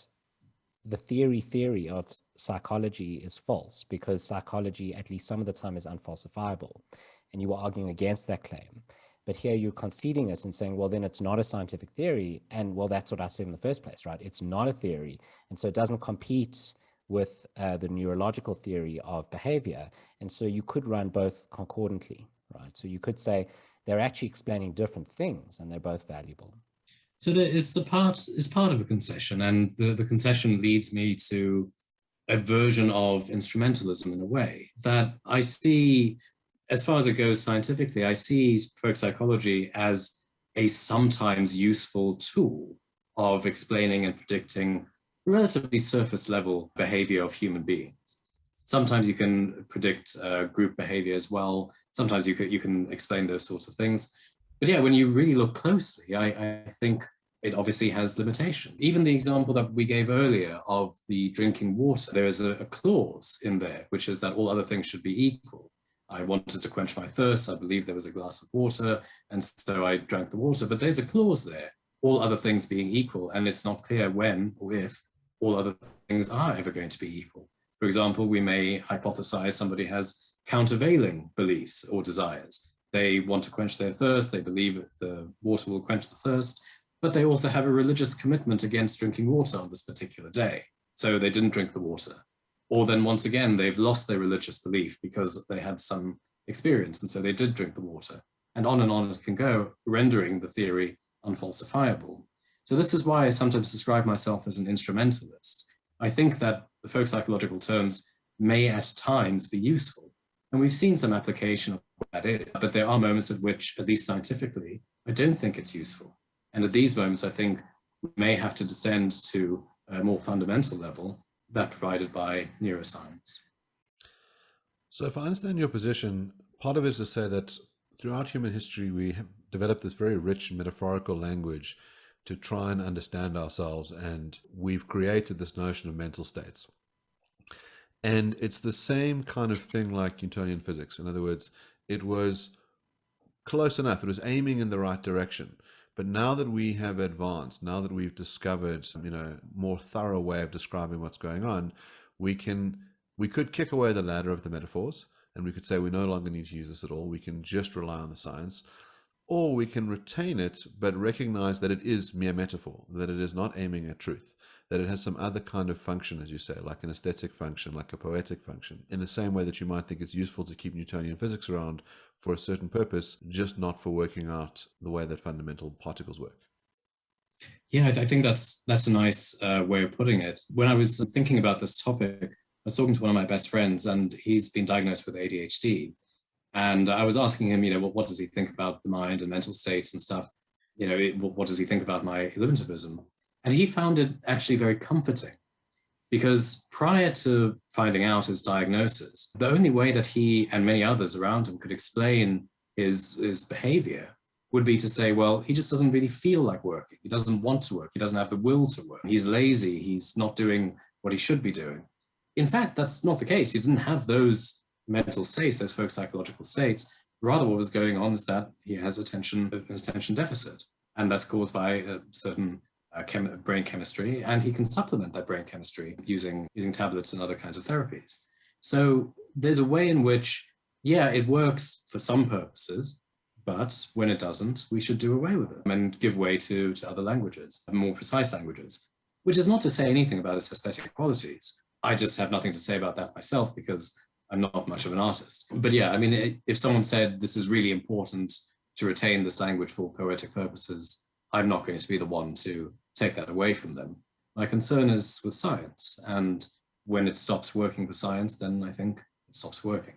the theory of psychology is false, because psychology, at least some of the time, is unfalsifiable. And you were arguing against that claim. But here you're conceding it and saying, well, then it's not a scientific theory. And well, that's what I said in the first place, right? It's not a theory. And so it doesn't compete with the neurological theory of behavior. And so you could run both concordantly, right? So you could say they're actually explaining different things and they're both valuable. So there is part of a concession, and the concession leads me to a version of instrumentalism in a way that I see, as far as it goes scientifically, I see folk psychology as a sometimes useful tool of explaining and predicting relatively surface level behavior of human beings. Sometimes you can predict group behavior as well. Sometimes you can explain those sorts of things. But yeah, when you really look closely, I think it obviously has limitation. Even the example that we gave earlier of the drinking water, there is a clause in there, which is that all other things should be equal. I wanted to quench my thirst. I believed there was a glass of water, and so I drank the water. But there's a clause there, all other things being equal, and it's not clear when or if all other things are ever going to be equal. For example, we may hypothesize somebody has countervailing beliefs or desires. They want to quench their thirst. They believe the water will quench the thirst, but they also have a religious commitment against drinking water on this particular day. So they didn't drink the water. Or then once again, they've lost their religious belief because they had some experience, and so they did drink the water. And on it can go, rendering the theory unfalsifiable. So this is why I sometimes describe myself as an instrumentalist. I think that the folk psychological terms may at times be useful. And we've seen some application of what that is, but there are moments at which, at least scientifically, I don't think it's useful. And at these moments, I think we may have to descend to a more fundamental level, that provided by neuroscience. So if I understand your position, part of it is to say that throughout human history, we have developed this very rich metaphorical language to try and understand ourselves, and we've created this notion of mental states. And it's the same kind of thing like Newtonian physics. In other words, it was close enough. It was aiming in the right direction. But now that we have advanced, now that we've discovered, more thorough way of describing what's going on, we could kick away the ladder of the metaphors, and we could say we no longer need to use this at all. We can just rely on the science, or we can retain it, but recognize that it is mere metaphor, that it is not aiming at truth, that it has some other kind of function, as you say, like an aesthetic function, like a poetic function, in the same way that you might think it's useful to keep Newtonian physics around for a certain purpose, just not for working out the way that fundamental particles work. Yeah, I think that's a nice way of putting it. When I was thinking about this topic, I was talking to one of my best friends, and he's been diagnosed with ADHD. And I was asking him, what does he think about the mind and mental states and stuff? What does he think about my eliminativism? And he found it actually very comforting, because prior to finding out his diagnosis, the only way that he and many others around him could explain his behavior would be to say, well, he just doesn't really feel like working. He doesn't want to work. He doesn't have the will to work. He's lazy. He's not doing what he should be doing. In fact, that's not the case. He didn't have those mental states, those folk psychological states. Rather, what was going on is that he has attention deficit, and that's caused by a certain brain chemistry, and he can supplement that brain chemistry using tablets and other kinds of therapies. So there's a way in which, yeah, it works for some purposes, but when it doesn't, we should do away with it and give way to other languages, more precise languages, which is not to say anything about its aesthetic qualities. I just have nothing to say about that myself because I'm not much of an artist. But yeah, I mean, if someone said this is really important to retain this language for poetic purposes, I'm not going to be the one to take that away from them. My concern is with science, and when it stops working for science, then I think it stops working.